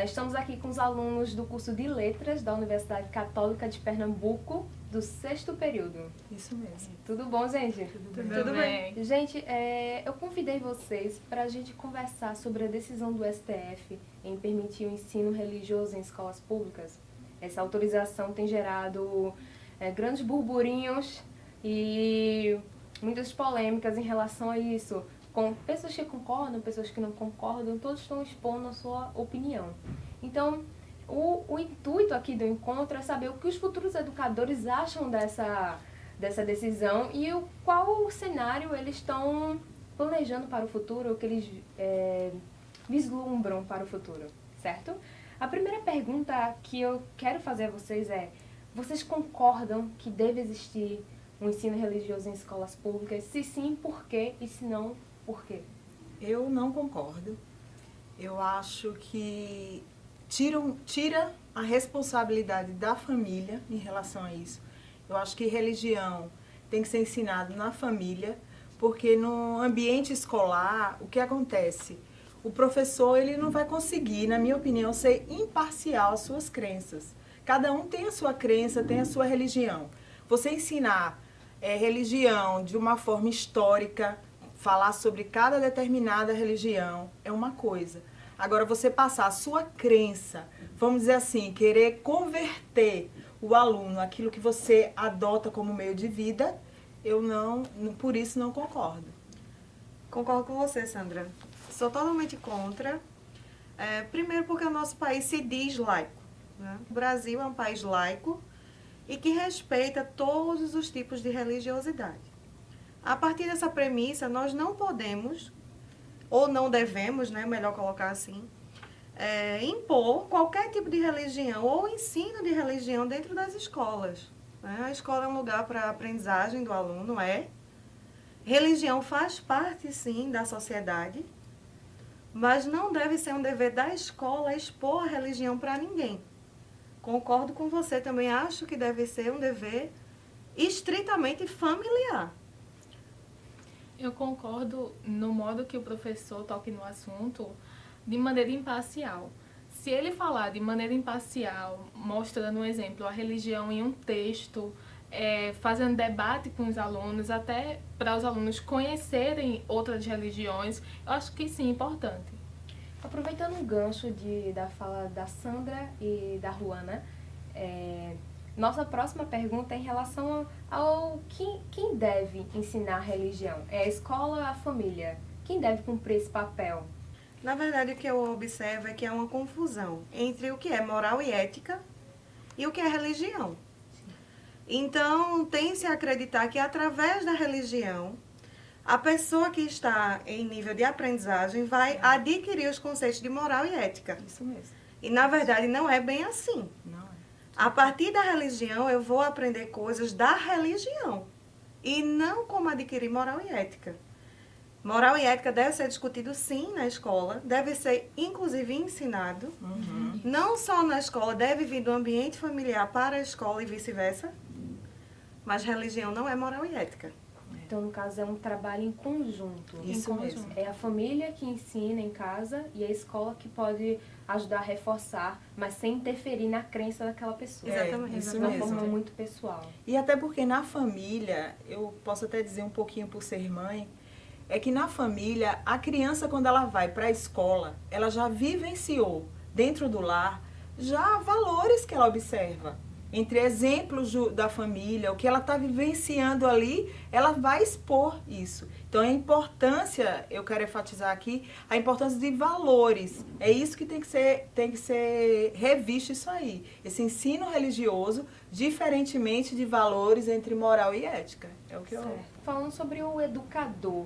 Estamos aqui com os alunos do curso de Letras da Universidade Católica de Pernambuco, do 6º período. Isso mesmo. Tudo bom, gente? Tudo bem. Gente, eu convidei vocês para a gente conversar sobre a decisão do STF em permitir o ensino religioso em escolas públicas. Essa autorização tem gerado grandes burburinhos e muitas polêmicas em relação a isso, com pessoas que concordam, pessoas que não concordam, todos estão expondo a sua opinião. Então, o intuito aqui do encontro é saber o que os futuros educadores acham dessa decisão e qual o cenário eles estão planejando para o futuro, o que eles vislumbram para o futuro, certo? A primeira pergunta que eu quero fazer a vocês é: vocês concordam que deve existir um ensino religioso em escolas públicas? Se sim, por quê? E se não, por quê? Eu não concordo. Eu acho que tira a responsabilidade da família em relação a isso. Eu acho que religião tem que ser ensinado na família, porque no ambiente escolar, o que acontece? O professor ele não vai conseguir, na minha opinião, ser imparcial às suas crenças. Cada um tem a sua crença, tem a sua religião. Você ensinar religião de uma forma histórica, falar sobre cada determinada religião é uma coisa. Agora, você passar a sua crença, vamos dizer assim, querer converter o aluno aquilo que você adota como meio de vida, eu não, por isso não concordo. Concordo com você, Sandra. Sou totalmente contra. Primeiro porque o nosso país se diz laico, né? O Brasil é um país laico e que respeita todos os tipos de religiosidade. A partir dessa premissa, nós não podemos, ou não devemos, né, melhor colocar assim, impor qualquer tipo de religião ou ensino de religião dentro das escolas, né? A escola é um lugar para a aprendizagem do aluno, Religião faz parte, sim, da sociedade, mas não deve ser um dever da escola expor a religião para ninguém. Concordo com você, também acho que deve ser um dever estritamente familiar. Eu concordo no modo que o professor toque no assunto de maneira imparcial. Se ele falar de maneira imparcial, mostrando um exemplo, a religião em um texto, fazendo debate com os alunos, até para os alunos conhecerem outras religiões, eu acho que sim, é importante. Aproveitando o gancho da fala da Sandra e da Ruana, nossa próxima pergunta é em relação ao quem deve ensinar a religião. É a escola ou a família? Quem deve cumprir esse papel? Na verdade, o que eu observo é que há uma confusão entre o que é moral e ética e o que é religião. Então, tem-se a acreditar que através da religião, a pessoa que está em nível de aprendizagem vai adquirir os conceitos de moral e ética. Isso mesmo. E, na verdade, não é bem assim. Não é. A partir da religião, eu vou aprender coisas da religião e não como adquirir moral e ética. Moral e ética deve ser discutido, sim, na escola, deve ser, inclusive, ensinado. Uhum. Não só na escola, deve vir do ambiente familiar para a escola e vice-versa, mas religião não é moral e ética. Então, no caso, é um trabalho em conjunto. Isso mesmo. É a família que ensina em casa e a escola que pode ajudar a reforçar, mas sem interferir na crença daquela pessoa. Exatamente. Isso De uma mesmo. forma muito pessoal. E até porque na família, eu posso até dizer um pouquinho por ser mãe, é que na família, a criança quando ela vai para a escola, ela já vivenciou dentro do lar já valores que ela observa. Entre exemplos da família, o que ela está vivenciando ali, ela vai expor isso. Então, a importância, eu quero enfatizar aqui, a importância de valores. É isso que tem que ser revisto isso aí. Esse ensino religioso, diferentemente de valores entre moral e ética. É o que eu... Falando sobre o educador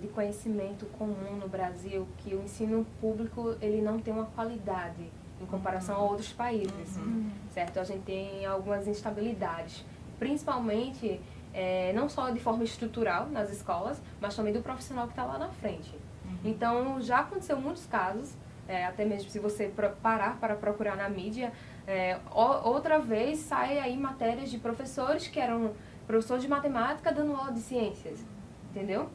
de conhecimento comum no Brasil, que o ensino público ele não tem uma qualidade em comparação a outros países, certo? A gente tem algumas instabilidades, principalmente não só de forma estrutural nas escolas, mas também do profissional que está lá na frente. Então, já aconteceu muitos casos, até mesmo se você parar para procurar na mídia, outra vez sai aí matérias de professores que eram professores de matemática dando aula de ciências, entendeu?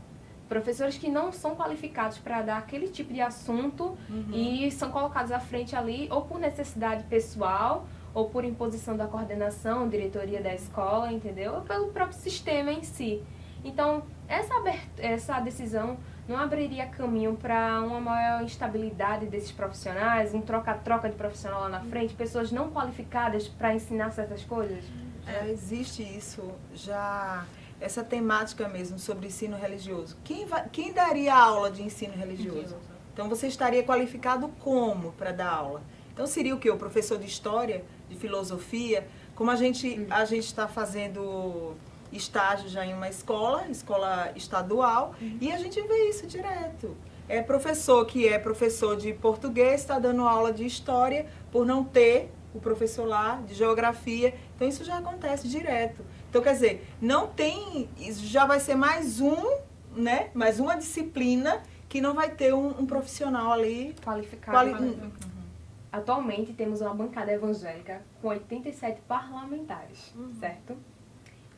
professores que não são qualificados para dar aquele tipo de assunto e são colocados à frente ali ou por necessidade pessoal ou por imposição da coordenação, diretoria da escola, entendeu? Ou pelo próprio sistema em si. Então, essa decisão não abriria caminho para uma maior instabilidade desses profissionais, um troca-troca de profissional lá na frente, pessoas não qualificadas para ensinar certas coisas? Já existe isso, já essa temática mesmo sobre ensino religioso. Quem daria aula de ensino religioso? Então você estaria qualificado como para dar aula? Então seria o quê? O professor de história, de filosofia? Como a gente está fazendo estágio já em uma escola estadual, e a gente vê isso direto. É professor que é professor de português, está dando aula de história por não ter o professor lá de geografia. Então isso já acontece direto. Então, quer dizer, não tem, isso já vai ser mais né? Mais uma disciplina que não vai ter um profissional ali Qualificado. Atualmente temos uma bancada evangélica com 87 parlamentares, certo?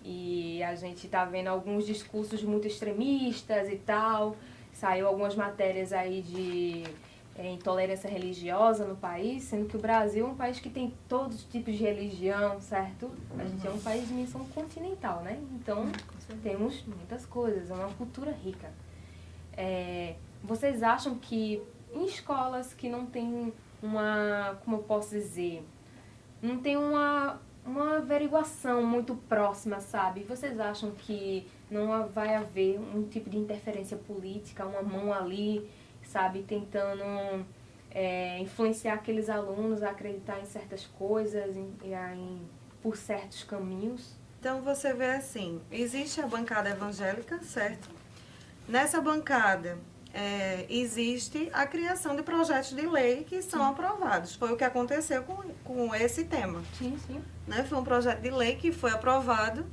E a gente está vendo alguns discursos muito extremistas e tal. Saiu algumas matérias aí de intolerância religiosa no país, sendo que o Brasil é um país que tem todos os tipos de religião, certo? A gente é um país de dimensão continental, né? Então, temos muitas coisas, é uma cultura rica. Vocês acham que em escolas que não tem como eu posso dizer, não tem uma averiguação muito próxima, sabe? Vocês acham que não vai haver um tipo de interferência política, uma mão ali, sabe, tentando influenciar aqueles alunos a acreditar em certas coisas, por certos caminhos? Então você vê assim, existe a bancada evangélica, certo? Nessa bancada existe a criação de projetos de lei que são aprovados. Foi o que aconteceu com esse tema. Sim, sim. Né? Foi um projeto de lei que foi aprovado,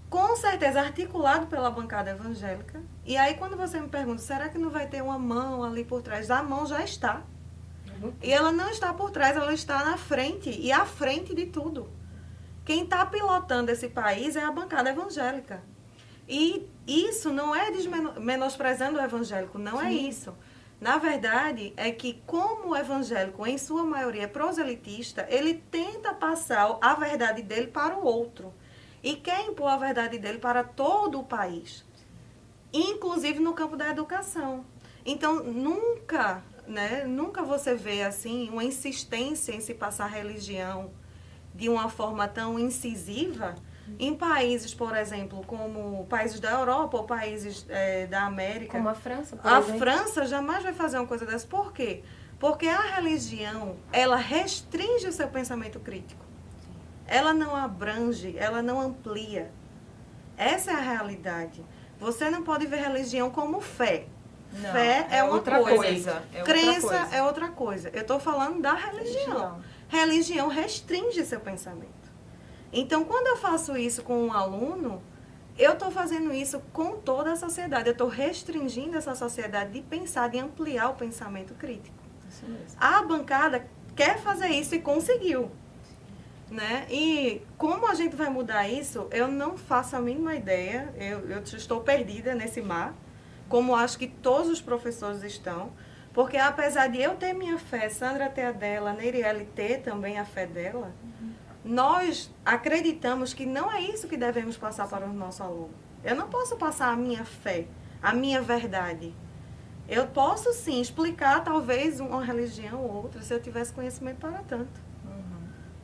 com certeza articulado pela bancada evangélica. E aí quando você me pergunta, será que não vai ter uma mão ali por trás? A mão já está. E ela não está por trás, ela está na frente, e à frente de tudo. Quem está pilotando esse país é a bancada evangélica. E isso não é menosprezando o evangélico, não é isso. Na verdade, é que como o evangélico, em sua maioria, é proselitista, ele tenta passar a verdade dele para o outro. E quer impor a verdade dele para todo o país. Inclusive no campo da educação. Então, nunca você vê assim uma insistência em se passar religião de uma forma tão incisiva em países, por exemplo, como países da Europa ou países da América. Como a França, por A exemplo. França jamais vai fazer uma coisa dessa. Por quê? Porque a religião, ela restringe o seu pensamento crítico. Ela não abrange, ela não amplia. Essa é a realidade. Você não pode ver religião como fé. Não, Fé é uma outra coisa. Crença outra coisa. é outra coisa. Eu estou falando da religião. Religião restringe seu pensamento. Então, quando eu faço isso com um aluno, eu estou fazendo isso com toda a sociedade. Eu estou restringindo essa sociedade de pensar, de ampliar o pensamento crítico. Isso mesmo. A bancada quer fazer isso e conseguiu. Né? E como a gente vai mudar isso, eu não faço a mínima ideia. Eu estou perdida nesse mar, como acho que todos os professores estão. Porque apesar de eu ter minha fé, Sandra ter a dela, Neiriele ter também a fé dela, nós acreditamos que não é isso que devemos passar para o nosso aluno. Eu não posso passar a minha fé, a minha verdade. Eu posso sim explicar talvez uma religião ou outra, se eu tivesse conhecimento para tanto.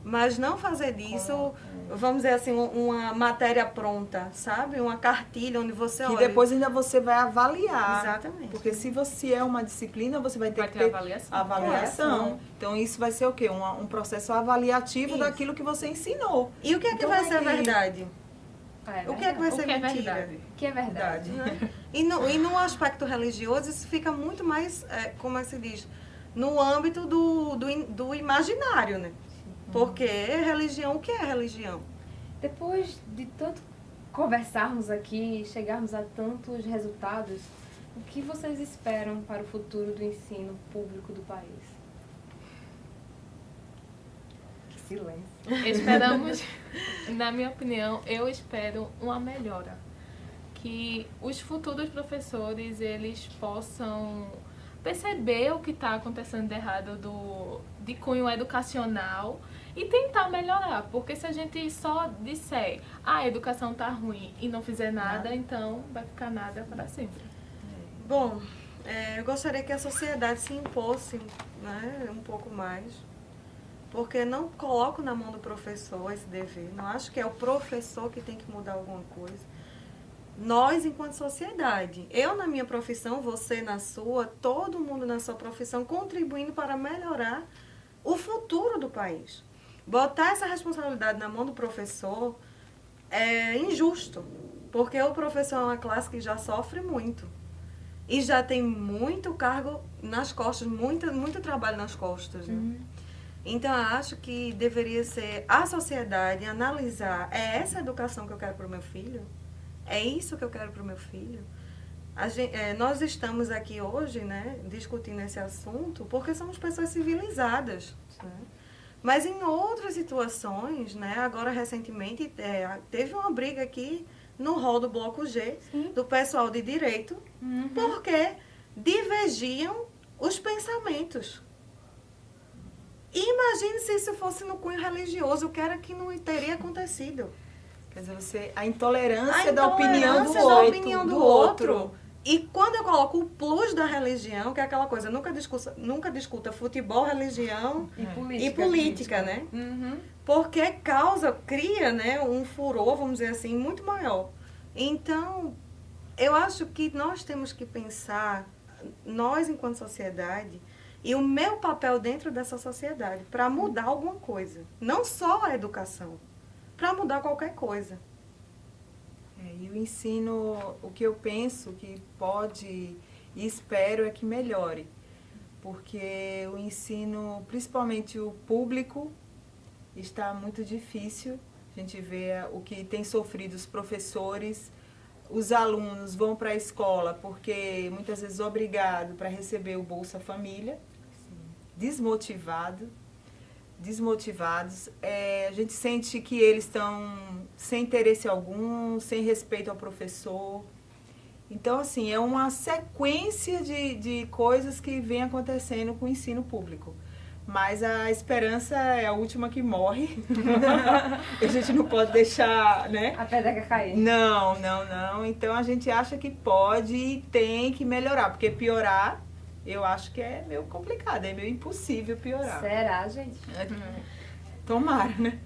Mas não fazer disso, vamos dizer assim, uma matéria pronta, sabe? Uma cartilha onde você olha. E depois ainda você vai avaliar. Exatamente. Porque se você é uma disciplina, você vai ter Vai que ter ter avaliação. avaliação. Então isso vai ser o quê? Um processo avaliativo Isso. daquilo que você ensinou. E o que é que Então, vai ser aí- verdade? O que é que vai O ser que é mentira? verdade? Que é verdade. Né? E no aspecto religioso, isso fica muito mais, como é que se diz, no âmbito do imaginário, né? Porque religião, o que é religião? Depois de tanto conversarmos aqui, chegarmos a tantos resultados, o que vocês esperam para o futuro do ensino público do país? Que silêncio. Esperamos, na minha opinião, eu espero uma melhora. que os futuros professores eles possam perceber o que está acontecendo de errado de cunho educacional e tentar melhorar, porque se a gente só disser a educação tá ruim e não fizer nada, então vai ficar nada para sempre. Bom, eu gostaria que a sociedade se impôsse, né, um pouco mais, porque não coloco na mão do professor esse dever, não acho que é o professor que tem que mudar alguma coisa. Nós, enquanto sociedade, eu na minha profissão, você na sua, todo mundo na sua profissão, contribuindo para melhorar o futuro do país. Botar essa responsabilidade na mão do professor é injusto, porque o professor é uma classe que já sofre muito e já tem muito cargo nas costas, muito trabalho nas costas, né? Então, eu acho que deveria ser a sociedade analisar, é essa a educação que eu quero para o meu filho? É isso que eu quero para o meu filho? Nós estamos aqui hoje, né, discutindo esse assunto porque somos pessoas civilizadas, né? Mas em outras situações, né, agora recentemente teve uma briga aqui no hall do Bloco G, do pessoal de direito, porque divergiam os pensamentos. Imagine se isso fosse no cunho religioso, o que era que não teria acontecido. Quer dizer, a intolerância da opinião do outro. E quando eu coloco o plus da religião, que é aquela coisa, nunca discuta futebol, religião e política, né? Porque cria, né, um furor, vamos dizer assim, muito maior. Então, eu acho que nós temos que pensar, nós enquanto sociedade, e o meu papel dentro dessa sociedade, para mudar alguma coisa. Não só a educação, para mudar qualquer coisa. E o ensino, o que eu penso que pode e espero é que melhore, porque o ensino, principalmente o público, está muito difícil. A gente vê o que tem sofrido os professores, os alunos vão para a escola porque muitas vezes obrigado para receber o Bolsa Família, desmotivados. A gente sente que eles estão sem interesse algum, sem respeito ao professor. Então, assim, é uma sequência de coisas que vem acontecendo com o ensino público. Mas a esperança é a última que morre. A gente não pode deixar, né? A pedra cair. Não. Então, a gente acha que pode e tem que melhorar, porque piorar, eu acho que é meio complicado, é meio impossível piorar. Será, gente? Tomara, né?